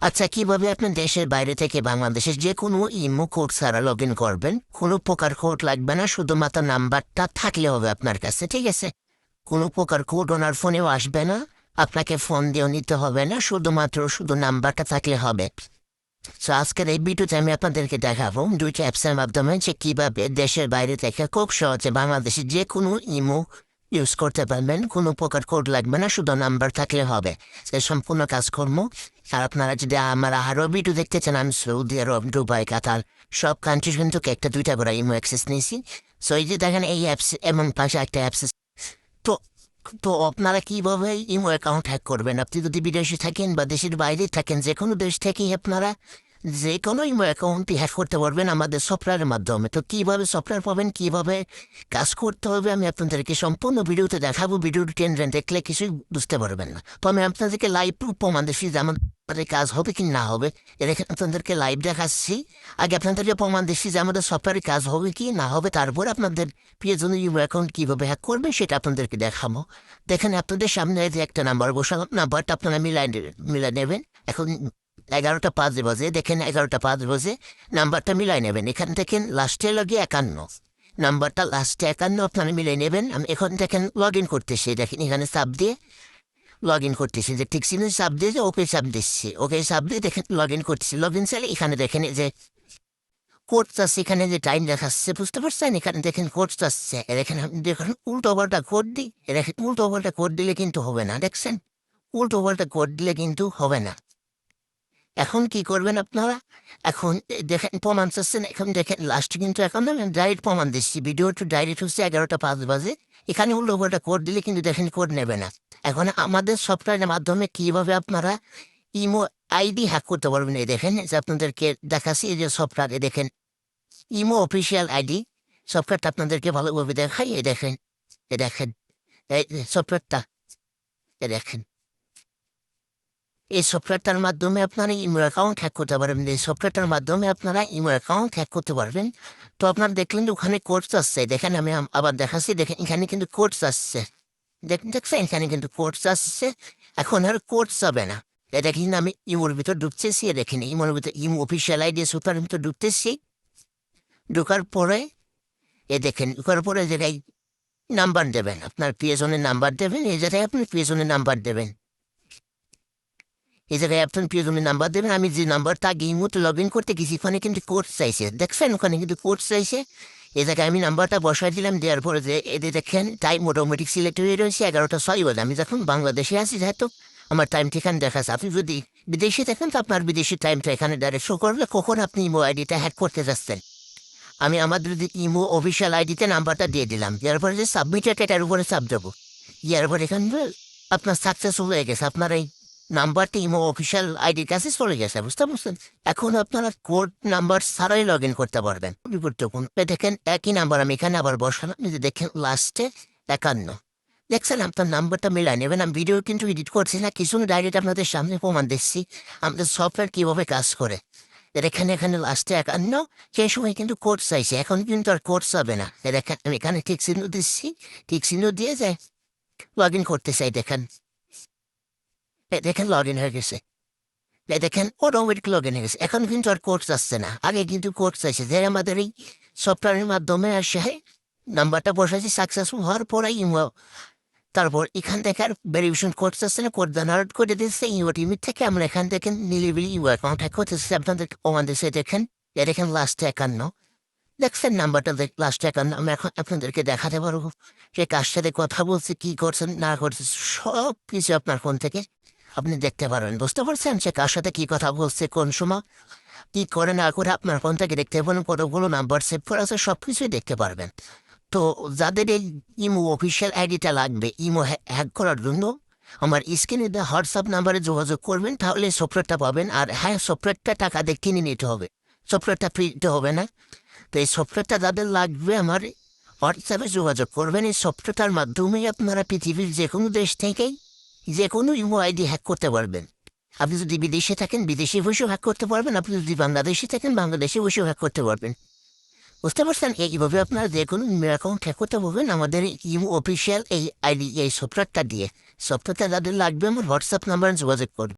আচ্ছা, কিভাবে আপনি দেশের বাইরে থেকে বাংলাদেশের যে কোনো ইমো কোড ছাড়া লগ ইন করবেন? কোনো প্রকার কোড লাগবে না, শুধুমাত্র নাম্বারটা থাকলে হবে আপনার কাছে, ঠিক আছে? কোনো প্রকার কোড ওনার ফোনেও আসবে না, আপনাকে ফোন দিয়েও নিতে হবে না, শুধু নাম্বারটা থাকলে হবে। তো আজকের এই ভিডিওতে আমি আপনাদেরকে দেখাবো দুইটা অ্যাপসের মাধ্যমে যে কীভাবে দেশের বাইরে থেকে খুব সহজে বাংলাদেশের যে কোনো ইমো ইউজ করতে পারবেন। কোনো প্রকার কোড লাগবে না, শুধু নাম্বার থাকলে হবে। সে সম্পূর্ণ কাজকর্ম। আর আপনারা যদি আমার আরও ভিডিও দেখতে চান, আমি সৌদি আরব, দুবাই, কাতার সব কান্ট্রি কিন্তু একটা দুইটা করে ইমো অ্যাক্সেস নিয়েছি। সো এই যে দেখেন এই অ্যাপস এমন পাশে একটা অ্যাপস। তো তো আপনারা কীভাবে ইমো অ্যাকাউন্ট হ্যাক করবেন? আপনি যদি বিদেশে থাকেন বা দেশের বাইরে থাকেন, যে কোনো দেশ থেকেই আপনারা যে কোনো ইমো অ্যাকাউন্টই হ্যাক করতে পারবেন আমাদের সফটওয়্যারের মাধ্যমে। তো কীভাবে সফটওয়্যার পাবেন, কীভাবে কাজ করতে হবে, আমি আপনাদেরকে সম্পূর্ণ ভিডিওতে দেখাবো। ভিডিওটি টেনে দেখলে কিছুই বুঝতে পারবেন না। তো আমি আপনাদেরকে লাইভ প্রমাণ দিচ্ছি যে আমাদের কাজ হবে কি না হবে। এখানে আপনাদেরকে লাইভ দেখাচ্ছি। আগে আপনাদেরকে প্রমাণ দিচ্ছি যে আমাদের সফটওয়্যারে কাজ হবে কি না হবে, তারপর আপনাদের প্রিয়জন ইমো অ্যাকাউন্ট কীভাবে হ্যাক করবেন সেটা আপনাদেরকে দেখাবো। দেখেন আপনাদের সামনে যে একটা নাম্বার বসালাম, নাম্বারটা আপনারা মিলাই নেবেন। এখন 11টা 5 বাজে, দেখেন 11টা 5 বাজে, নাম্বারটা মিলাই নেবেন। এখান থেকে লাস্টে লগে 51, নাম্বারটা লাস্টে 51 আপনারা মিলাই নেবেন। আমি এখন দেখেন লগ ইন করতেছি, দেখেন এখানে চাপ দিয়ে লগ ইন করতেছি, যে ঠিক ছিল চাপ দিয়ে যে ওকে চাপ দিচ্ছি, ওকে চাপ দিয়ে দেখেন লগ ইন করতেছি। লগ ইন চাইলে এখানে দেখেন যে কোড চাচ্ছে, এখানে যে টাইম দেখাচ্ছে, বুঝতে পারছেন? এখানে দেখেন কোড চাচ্ছে, দেখেন দেখুন উল্টো পাল্টা কোড দিই, দেখেন উল্টো পাল্টা কোড দিলে কিন্তু হবে না, দেখছেন? উল্টো পাল্টা কোড দিলে কিন্তু হবে না। এখন কি করবেন আপনারা? এখন দেখেন প্রমাণ চাচ্ছেন, এখন দেখেন লাস্টে কিন্তু এখন আমি ডাইরেক্ট প্রমাণ দিচ্ছি। ভিডিও একটু ডাইরেক্ট হচ্ছে 11টা 5 বাজে। এখানে উল্টো পাল্টা কোড দিলে কিন্তু দেখেন কোড নেবে না। এখন আমাদের সফটওয়্যারের মাধ্যমে কীভাবে আপনারা ইমো আইডি হ্যাক করতে পারবেন, এই দেখেন যে আপনাদেরকে দেখাচ্ছি। এই যে সফটওয়্যারে দেখেন ইমো অফিসিয়াল আইডি, সফটওয়্যারটা আপনাদেরকে ভালোভাবে দেখাই। এই দেখেন, এ দেখেন এই সফটওয়্যারটা, এ দেখেন এই সফটওয়্যারটার মাধ্যমে আপনারা ইমো অ্যাকাউন্ট হ্যাক করতে পারবেন। এই সফটওয়্যারটার মাধ্যমে আপনারা ইমো অ্যাকাউন্ট হ্যাক করতে পারবেন। তো আপনারা দেখলেন যে ওখানে কোডস আসছে, দেখেন আমি আবার দেখাচ্ছি। দেখেন এখানে কিন্তু কোডস আসছে, দেখছেন এখানে কিন্তু কোডস আসছে। এখন আর কোডস হবে না। এটা কিন্তু আমি ইমোর ভিতর ঢুকতেছি, দেখেন ইমোর ভিতর ইমো অফিসিয়াল আইডি সফটওয়্যারের ভিতর ঢুকতেছি। ঢোকার পরে দেখেন, ঢোকার পরে জায়গায় নাম্বার দেবেন, আপনার প্রিয়জনের নাম্বার দেবেন। এই জায়গায় আপনি প্রিয়জনের নাম্বার দেবেন, এই জায়গায় আপনার প্রিয়জনের নাম্বার দেবেন। আমি যে নাম্বারটা আগে এই মুহূর্তে লগ ইন করতে গেছি, ওখানে কিন্তু কোড চাইছে, দেখছেন ওখানে কিন্তু কোড চাইছে। এই জায়গায় আমি নাম্বারটা বসাই দিলাম, দেওয়ার পরে যে এদের দেখেন টাইম অটোমেটিক সিলেক্ট হয়ে রয়েছে 11টা 6 বাজে। আমি যখন বাংলাদেশে আছি, যেহেতু আমার টাইম ঠিকানা দেখাচ্ছে। আপনি যদি বিদেশে থাকেন তো আপনার বিদেশি টাইমটা এখানে ডাইরেক্ট শো করলে কখন আপনি ইমো আইডিটা হ্যাক করতে যাচ্ছেন। আমি আমাদের ইমো অফিসিয়াল আইডিতে নাম্বারটা দিয়ে দিলাম, দেওয়ার পরে যে সাবমিটেড এটার উপরে চাপ দেবো। ইয়ার পরে এখানে আপনার সাকসেসফুল হয়ে গেছে, আপনার এই নাম্বারটি ইমো অফিসিয়াল আইডির কাছে চলে গেছে, বুঝতে পারছেন? এখন আপনারা কোড নাম্বার ছাড়াই লগ ইন করতে পারবেন। গুরুত্বপূর্ণ দেখেন একই নাম্বার আমি এখানে আবার বসালাম, যে দেখেন লাস্টে 51, দেখছেন? আপনার নাম্বারটা মিলাই নেবেন। আমি ভিডিও কিন্তু এডিট করছি না, কিছু ডাইরেক্ট আপনাদের সামনে প্রমাণ দিচ্ছি আমাদের সফটওয়্যার কীভাবে কাজ করে। এখানে লাস্টে 51, সেই সময় কিন্তু কোড চাইছে, এখন কিন্তু আর কোড চাবে না। দেখেন আমি এখানে ঠিক চিহ্ন দিচ্ছি, ঠিক চিহ্ন দিয়ে যায় লগ ইন করতে চাই। দেখেন লগ ইন হয়ে গেছে, দেখেন অটোমেটিক লগ ইন হয়ে গেছে। এখন কিন্তু আর কোড চাচ্ছে না, আগে কিন্তু কোড চাইছে। যে আমাদের এই সফটওয়্যারের মাধ্যমে আসে নাম্বারটা বসাইছি, সাকসেসফুল হওয়ার পরে ইমো, তারপর এখান থেকে আর ভেরিফিকেশন কোড চাচ্ছে না, কোড জেনারেট করে দিচ্ছে ইমো টিমির থেকে। আমরা এখান থেকে নিলিবিলি ইমো অ্যাকাউন্ট হ্যাক করতেছি, আপনাদের প্রমাণ দিচ্ছে। দেখেন দেখেন লাস্টে 51, দেখছেন নাম্বারটা লাস্টে 51। আমি এখন আপনাদেরকে দেখাতে পারবো যে কার সাথে কথা বলছে, কি করছেন না করছে, সব কিছু আপনার ফোন থেকে আপনি দেখতে পারবেন, বুঝতে পারছেন? সে কার সাথে কি কথা বলছে, কোন সময় কি করে না করে আপনার ফোন থেকে দেখতে পারেন। কতগুলো নাম্বার সেভ করা আছে, সব কিছুই দেখতে পারবেন। তো যাদের এই ইমো অফিসিয়াল আইডিটা লাগবে ইমো হ্যাক করার জন্য, আমার স্ক্রিনে দেওয়া হোয়াটসঅ্যাপ নাম্বারে যোগাযোগ করবেন, তাহলে সফটওয়্যারটা পাবেন। আর হ্যাঁ, সফটওয়্যারটা টাকা দিয়ে কিনে নিতে হবে, সফটওয়্যারটা ফ্রিতে হবে না। তো এই সফটওয়্যারটা যাদের লাগবে আমার হোয়াটসঅ্যাপে যোগাযোগ করবেন। এই সফটওয়্যারটার মাধ্যমেই আপনারা পৃথিবীর যে কোনো দেশ থেকেই যে কোনো ইমো আইডি হ্যাক করতে পারবেন। আপনি যদি বিদেশে থাকেন বিদেশে বসেও হ্যাক করতে পারবেন, আপনি যদি বাংলাদেশে থাকেন বাংলাদেশে বসেও হ্যাক করতে পারবেন, বুঝতে পারছেন? এইভাবে আপনারা যে কোনো ইমো অ্যাকাউন্ট হ্যাক করতে পারবেন আমাদের ইমো অফিসিয়াল এই আইডি, এই সফটওয়্যারটা দিয়ে। সফটওয়্যারটা যাদের লাগবে আমার হোয়াটসঅ্যাপ নাম্বারে যোগাযোগ করবেন।